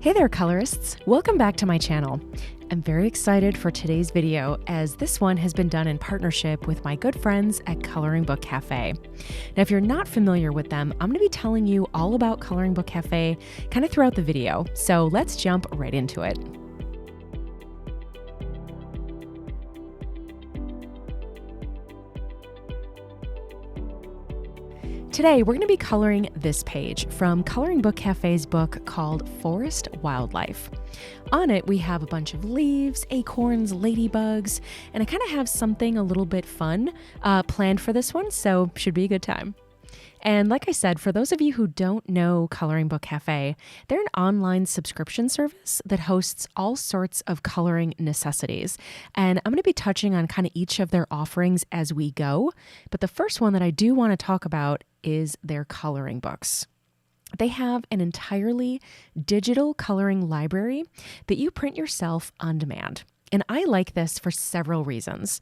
Hey there, colorists! Welcome back to my channel. I'm very excited for today's video as this one has been done in partnership with my good friends at Coloring Book Café. Now, if you're not familiar with them, I'm going to be telling you all about Coloring Book Café kind of throughout the video, so let's jump right into it. Today, we're going to be coloring this page from Coloring Book Café's book called Forest Wildlife. On it, we have a bunch of leaves, acorns, ladybugs, and I kind of have something a little bit fun planned for this one, so should be a good time. And like I said, for those of you who don't know Coloring Book Café, they're an online subscription service that hosts all sorts of coloring necessities. And I'm going to be touching on kind of each of their offerings as we go. But the first one that I do want to talk about is their coloring books. They have an entirely digital coloring library that you print yourself on demand. And I like this for several reasons.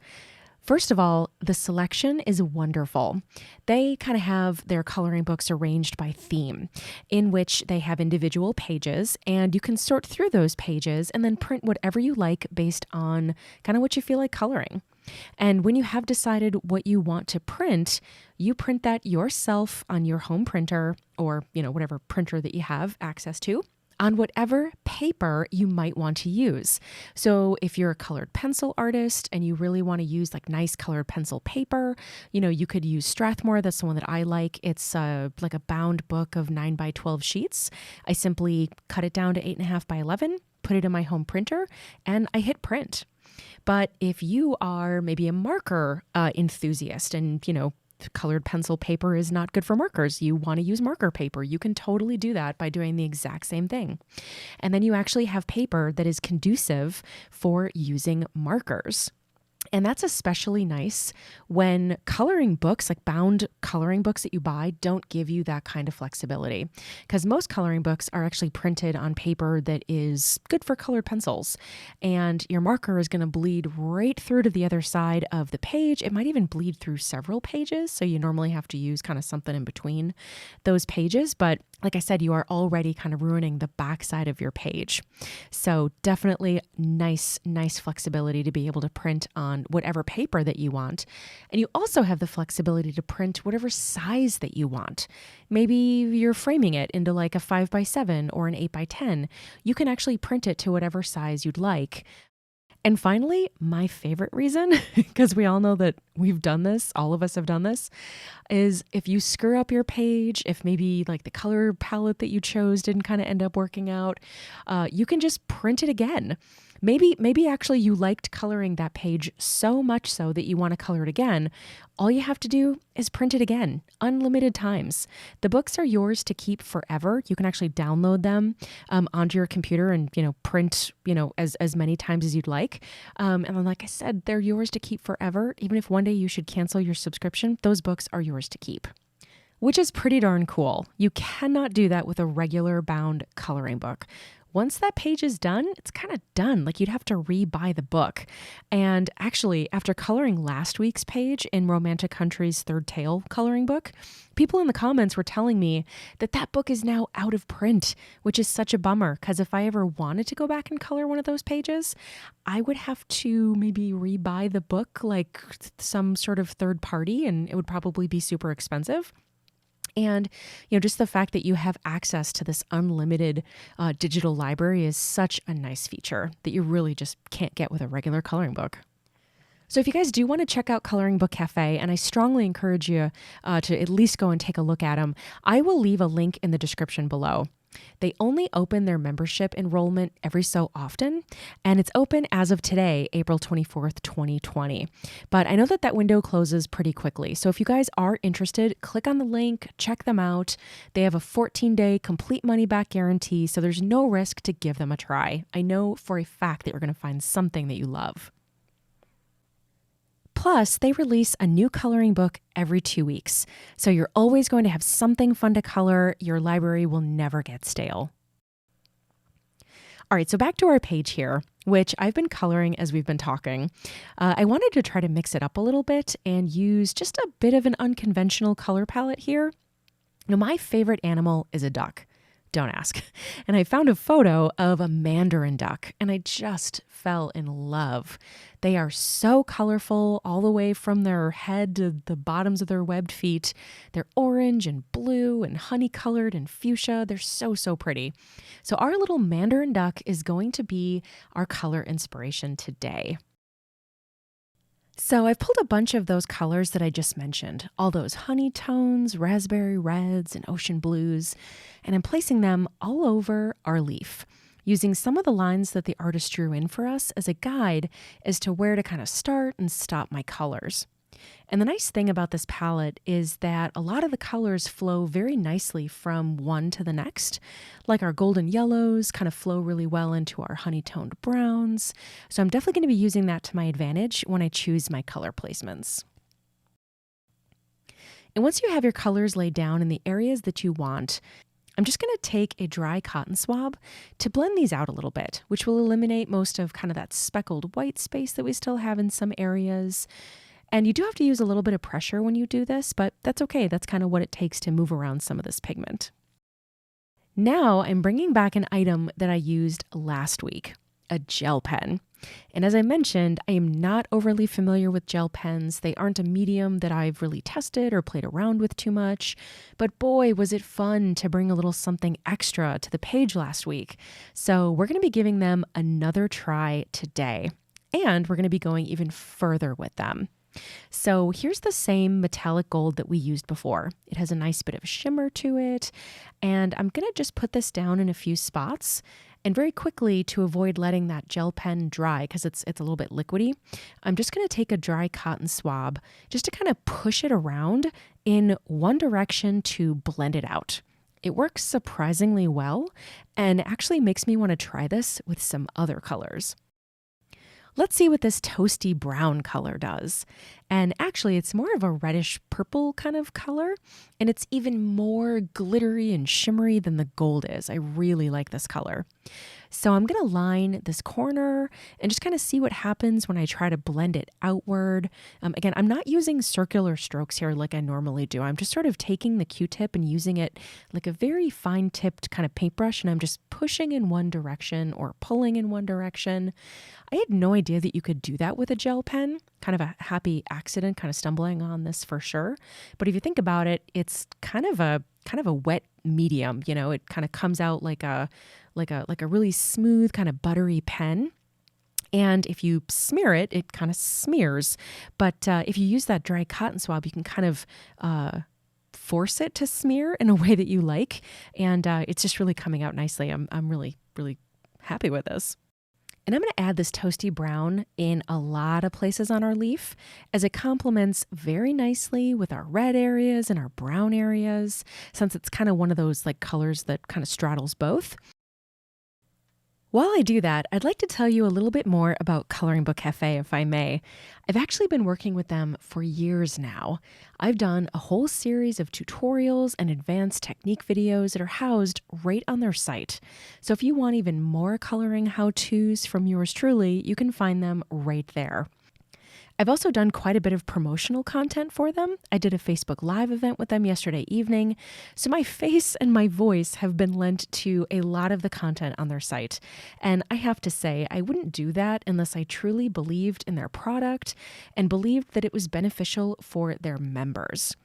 First of all, the selection is wonderful. They kind of have their coloring books arranged by theme, in which they have individual pages, and you can sort through those pages and then print whatever you like based on kind of what you feel like coloring. And when you have decided what you want to print, you print that yourself on your home printer or, whatever printer that you have access to, on whatever paper you might want to use. So if you're a colored pencil artist and you really want to use like nice colored pencil paper, you could use Strathmore. That's the one that I like. It's like a bound book of 9 by 12 sheets. I simply cut it down to 8.5 by 11, put it in my home printer, and I hit print. But if you are maybe a marker enthusiast and, colored pencil paper is not good for markers, you want to use marker paper, you can totally do that by doing the exact same thing. And then you actually have paper that is conducive for using markers. And that's especially nice when coloring books, like bound coloring books that you buy, don't give you that kind of flexibility. Because most coloring books are actually printed on paper that is good for colored pencils. And your marker is going to bleed right through to the other side of the page. It might even bleed through several pages. So you normally have to use kind of something in between those pages. But like I said, you are already kind of ruining the backside of your page. So definitely nice flexibility to be able to print on whatever paper that you want. And you also have the flexibility to print whatever size that you want. Maybe you're framing it into like a 5 by 7 or an 8 by 10. You can actually print it to whatever size you'd like. And finally, my favorite reason, because we all know that we've done this, all of us have done this, is if you screw up your page, if maybe like the color palette that you chose didn't kind of end up working out, you can just print it again. Maybe actually you liked coloring that page so much so that you want to color it again. All you have to do is print it again, unlimited times. The books are yours to keep forever. You can actually download them onto your computer and, print, as many times as you'd like. And then, like I said, they're yours to keep forever. Even if one day you should cancel your subscription, those books are yours to keep. Which is pretty darn cool. You cannot do that with a regular bound coloring book. Once that page is done, it's kind of done. Like you'd have to re-buy the book. And actually, after coloring last week's page in Romantic Country's Third Tale coloring book, people in the comments were telling me that that book is now out of print, which is such a bummer. Because if I ever wanted to go back and color one of those pages, I would have to maybe re-buy the book like some sort of third party, and it would probably be super expensive. And, just the fact that you have access to this unlimited digital library is such a nice feature that you really just can't get with a regular coloring book. So if you guys do want to check out Coloring Book Café, and I strongly encourage you to at least go and take a look at them, I will leave a link in the description below. They only open their membership enrollment every so often, and it's open as of today, April 24th, 2020. But I know that window closes pretty quickly. So if you guys are interested, click on the link, check them out. They have a 14-day complete money-back guarantee, so there's no risk to give them a try. I know for a fact that you're going to find something that you love. Plus, they release a new coloring book every 2 weeks. So you're always going to have something fun to color. Your library will never get stale. All right, so back to our page here, which I've been coloring as we've been talking. I wanted to try to mix it up a little bit and use just a bit of an unconventional color palette here. My favorite animal is a duck. Don't ask. And I found a photo of a mandarin duck, and I just fell in love. They are so colorful all the way from their head to the bottoms of their webbed feet. They're orange and blue and honey colored and fuchsia. They're so, so pretty. So our little mandarin duck is going to be our color inspiration today. So I've pulled a bunch of those colors that I just mentioned, all those honey tones, raspberry reds, and ocean blues, and I'm placing them all over our leaf, using some of the lines that the artist drew in for us as a guide as to where to kind of start and stop my colors. And the nice thing about this palette is that a lot of the colors flow very nicely from one to the next. Like our golden yellows kind of flow really well into our honey-toned browns. So I'm definitely going to be using that to my advantage when I choose my color placements. And once you have your colors laid down in the areas that you want, I'm just going to take a dry cotton swab to blend these out a little bit, which will eliminate most of kind of that speckled white space that we still have in some areas. And you do have to use a little bit of pressure when you do this, but that's okay. That's kind of what it takes to move around some of this pigment. Now I'm bringing back an item that I used last week, a gel pen. And as I mentioned, I am not overly familiar with gel pens. They aren't a medium that I've really tested or played around with too much. But boy, was it fun to bring a little something extra to the page last week. So we're going to be giving them another try today. And we're going to be going even further with them. So here's the same metallic gold that we used before. It has a nice bit of shimmer to it. And I'm going to just put this down in a few spots. And very quickly, to avoid letting that gel pen dry, because it's a little bit liquidy, I'm just going to take a dry cotton swab just to kind of push it around in one direction to blend it out. It works surprisingly well and actually makes me want to try this with some other colors. Let's see what this toasty brown color does. And actually, it's more of a reddish purple kind of color, and it's even more glittery and shimmery than the gold is. I really like this color. So I'm going to line this corner and just kind of see what happens when I try to blend it outward. Again, I'm not using circular strokes here like I normally do. I'm just sort of taking the Q-tip and using it like a very fine-tipped kind of paintbrush, and I'm just pushing in one direction or pulling in one direction. I had no idea that you could do that with a gel pen. Kind of a happy accident, kind of stumbling on this for sure. But if you think about it, it's kind of a wet medium. You know, it kind of comes out like a really smooth, kind of buttery pen. And if you smear it, it kind of smears. But if you use that dry cotton swab, you can kind of force it to smear in a way that you like. And it's just really coming out nicely. I'm really, really happy with this. And I'm going to add this toasty brown in a lot of places on our leaf, as it complements very nicely with our red areas and our brown areas, since it's kind of one of those like colors that kind of straddles both. While I do that, I'd like to tell you a little bit more about Coloring Book Café, if I may. I've actually been working with them for years now. I've done a whole series of tutorials and advanced technique videos that are housed right on their site. So if you want even more coloring how-tos from yours truly, you can find them right there. I've also done quite a bit of promotional content for them. I did a Facebook Live event with them yesterday evening, so my face and my voice have been lent to a lot of the content on their site. And I have to say, I wouldn't do that unless I truly believed in their product and believed that it was beneficial for their members.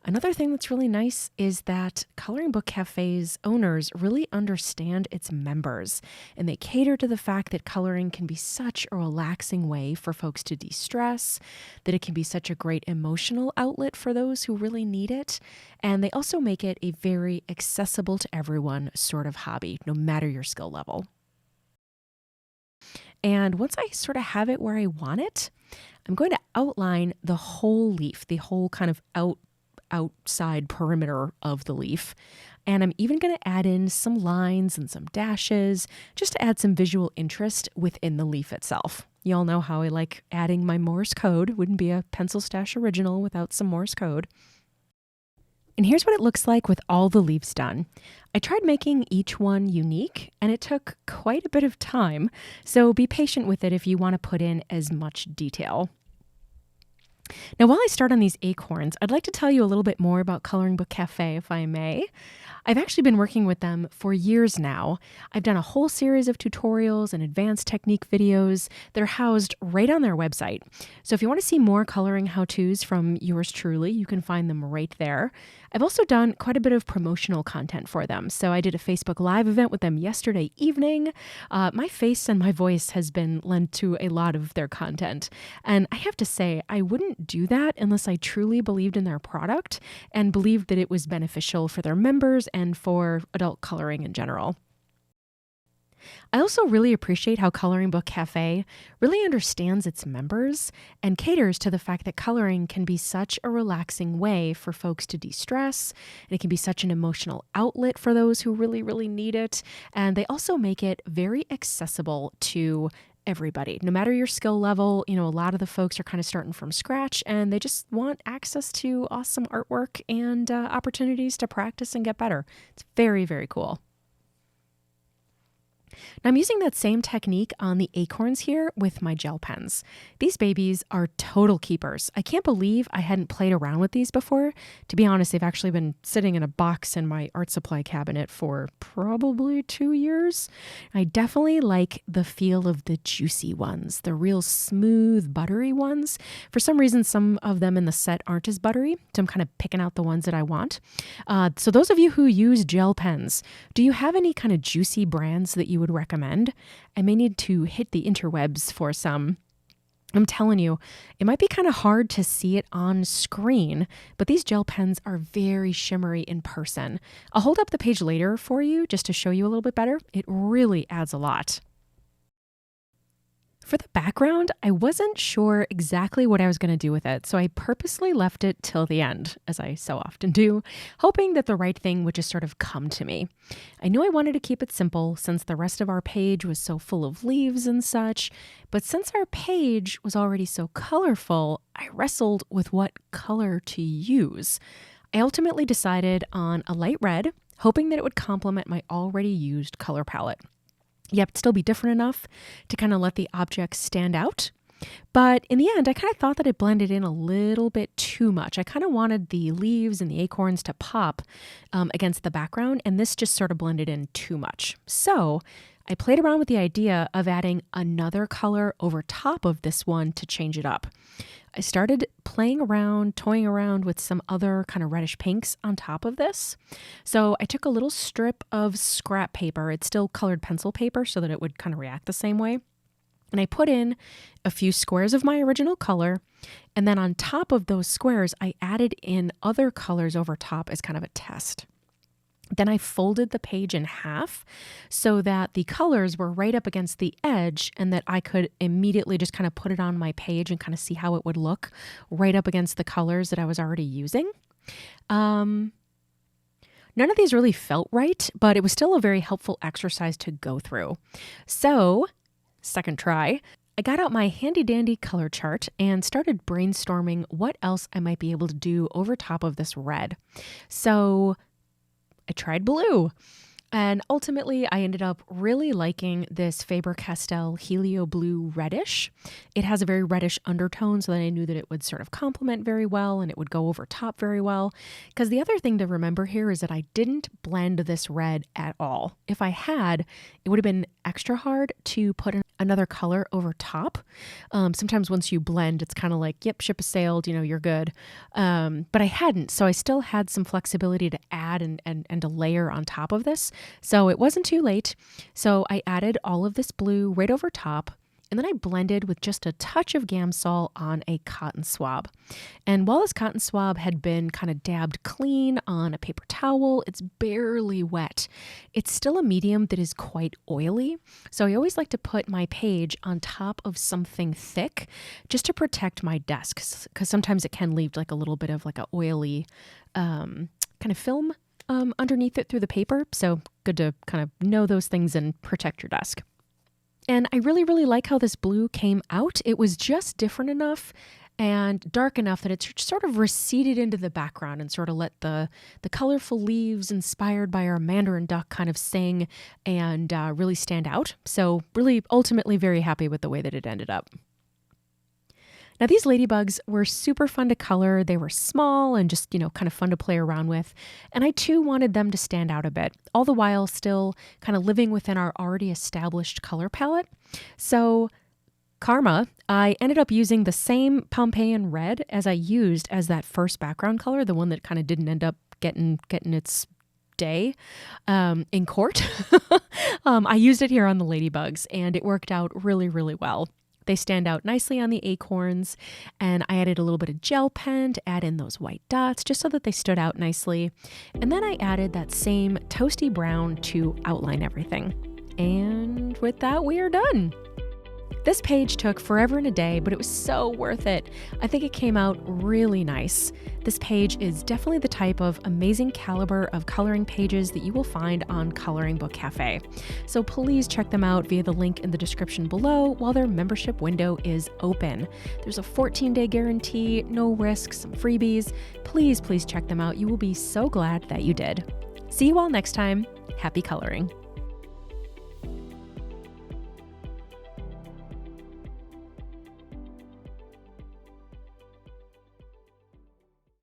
Another thing that's really nice is that Coloring Book Café's owners really understand its members, and they cater to the fact that coloring can be such a relaxing way for folks to de-stress, that it can be such a great emotional outlet for those who really need it, and they also make it a very accessible to everyone sort of hobby, no matter your skill level. And once I sort of have it where I want it, I'm going to outline the whole leaf, the whole kind of outside perimeter of the leaf. And I'm even going to add in some lines and some dashes just to add some visual interest within the leaf itself. You all know how I like adding my Morse code. Wouldn't be a PencilStash original without some Morse code. And here's what it looks like with all the leaves done. I tried making each one unique, and it took quite a bit of time. So be patient with it if you want to put in as much detail. Now, while I start on these acorns, I'd like to tell you a little bit more about Coloring Book Café, if I may. I've actually been working with them for years now. I've done a whole series of tutorials and advanced technique videos that are housed right on their website. So if you want to see more coloring how-tos from yours truly, you can find them right there. I've also done quite a bit of promotional content for them. So I did a Facebook Live event with them yesterday evening. My face and my voice has been lent to a lot of their content. And I have to say, I wouldn't do that unless I truly believed in their product and believed that it was beneficial for their members and for adult coloring in general. I also really appreciate how Coloring Book Cafe really understands its members and caters to the fact that coloring can be such a relaxing way for folks to de-stress, and it can be such an emotional outlet for those who really, really need it. And they also make it very accessible to everybody, no matter your skill level. A lot of the folks are kind of starting from scratch and they just want access to awesome artwork and opportunities to practice and get better. It's very, very cool. Now I'm using that same technique on the acorns here with my gel pens. These babies are total keepers. I can't believe I hadn't played around with these before. To be honest, they've actually been sitting in a box in my art supply cabinet for probably 2 years. I definitely like the feel of the juicy ones, the real smooth, buttery ones. For some reason, some of them in the set aren't as buttery, so I'm kind of picking out the ones that I want. So those of you who use gel pens, do you have any kind of juicy brands that you would recommend? I may need to hit the interwebs for some. I'm telling you, it might be kind of hard to see it on screen, but these gel pens are very shimmery in person. I'll hold up the page later for you just to show you a little bit better. It really adds a lot. For the background, I wasn't sure exactly what I was going to do with it, so I purposely left it till the end, as I so often do, hoping that the right thing would just sort of come to me. I knew I wanted to keep it simple since the rest of our page was so full of leaves and such, but since our page was already so colorful, I wrestled with what color to use. I ultimately decided on a light red, hoping that it would complement my already used color palette. Yet still be different enough to kind of let the objects stand out. But in the end, I kind of thought that it blended in a little bit too much. I kind of wanted the leaves and the acorns to pop against the background, and this just sort of blended in too much. So I played around with the idea of adding another color over top of this one to change it up. I started playing around, toying around with some other kind of reddish pinks on top of this. So I took a little strip of scrap paper. It's still colored pencil paper so that it would kind of react the same way. And I put in a few squares of my original color. And then on top of those squares, I added in other colors over top as kind of a test. Then I folded the page in half so that the colors were right up against the edge and that I could immediately just kind of put it on my page and kind of see how it would look right up against the colors that I was already using. None of these really felt right, but it was still a very helpful exercise to go through. So, second try, I got out my handy dandy color chart and started brainstorming what else I might be able to do over top of this red. So I tried blue, and ultimately I ended up really liking this Faber-Castell Helio Blue Reddish. It has a very reddish undertone, so that I knew that it would sort of complement very well and it would go over top very well. Because the other thing to remember here is that I didn't blend this red at all. If I had, it would have been extra hard to put another color over top. Sometimes once you blend, it's kind of like, yep, ship has sailed, you're good. But I hadn't, so I still had some flexibility to add and to layer on top of this. So it wasn't too late. So I added all of this blue right over top. And then I blended with just a touch of Gamsol on a cotton swab. And while this cotton swab had been kind of dabbed clean on a paper towel, it's barely wet. It's still a medium that is quite oily. So I always like to put my page on top of something thick just to protect my desk, because sometimes it can leave like a little bit of like an oily kind of film underneath it through the paper. So good to kind of know those things and protect your desk. And I really, really like how this blue came out. It was just different enough and dark enough that it sort of receded into the background and sort of let the colorful leaves inspired by our mandarin duck kind of sing and really stand out. So really, ultimately very happy with the way that it ended up. Now, these ladybugs were super fun to color. They were small and just, kind of fun to play around with. And I too wanted them to stand out a bit, all the while still kind of living within our already established color palette. So Karma, I ended up using the same Pompeian red as I used as that first background color, the one that kind of didn't end up getting its day in court. I used it here on the ladybugs, and it worked out really, really well. They stand out nicely on the acorns, and I added a little bit of gel pen to add in those white dots just so that they stood out nicely. And then I added that same toasty brown to outline everything. And with that, we are done. This page took forever and a day, but it was so worth it. I think it came out really nice. This page is definitely the type of amazing caliber of coloring pages that you will find on Coloring Book Cafe. So please check them out via the link in the description below while their membership window is open. There's a 14-day guarantee, no risks, some freebies. Please check them out. You will be so glad that you did. See you all next time. Happy coloring.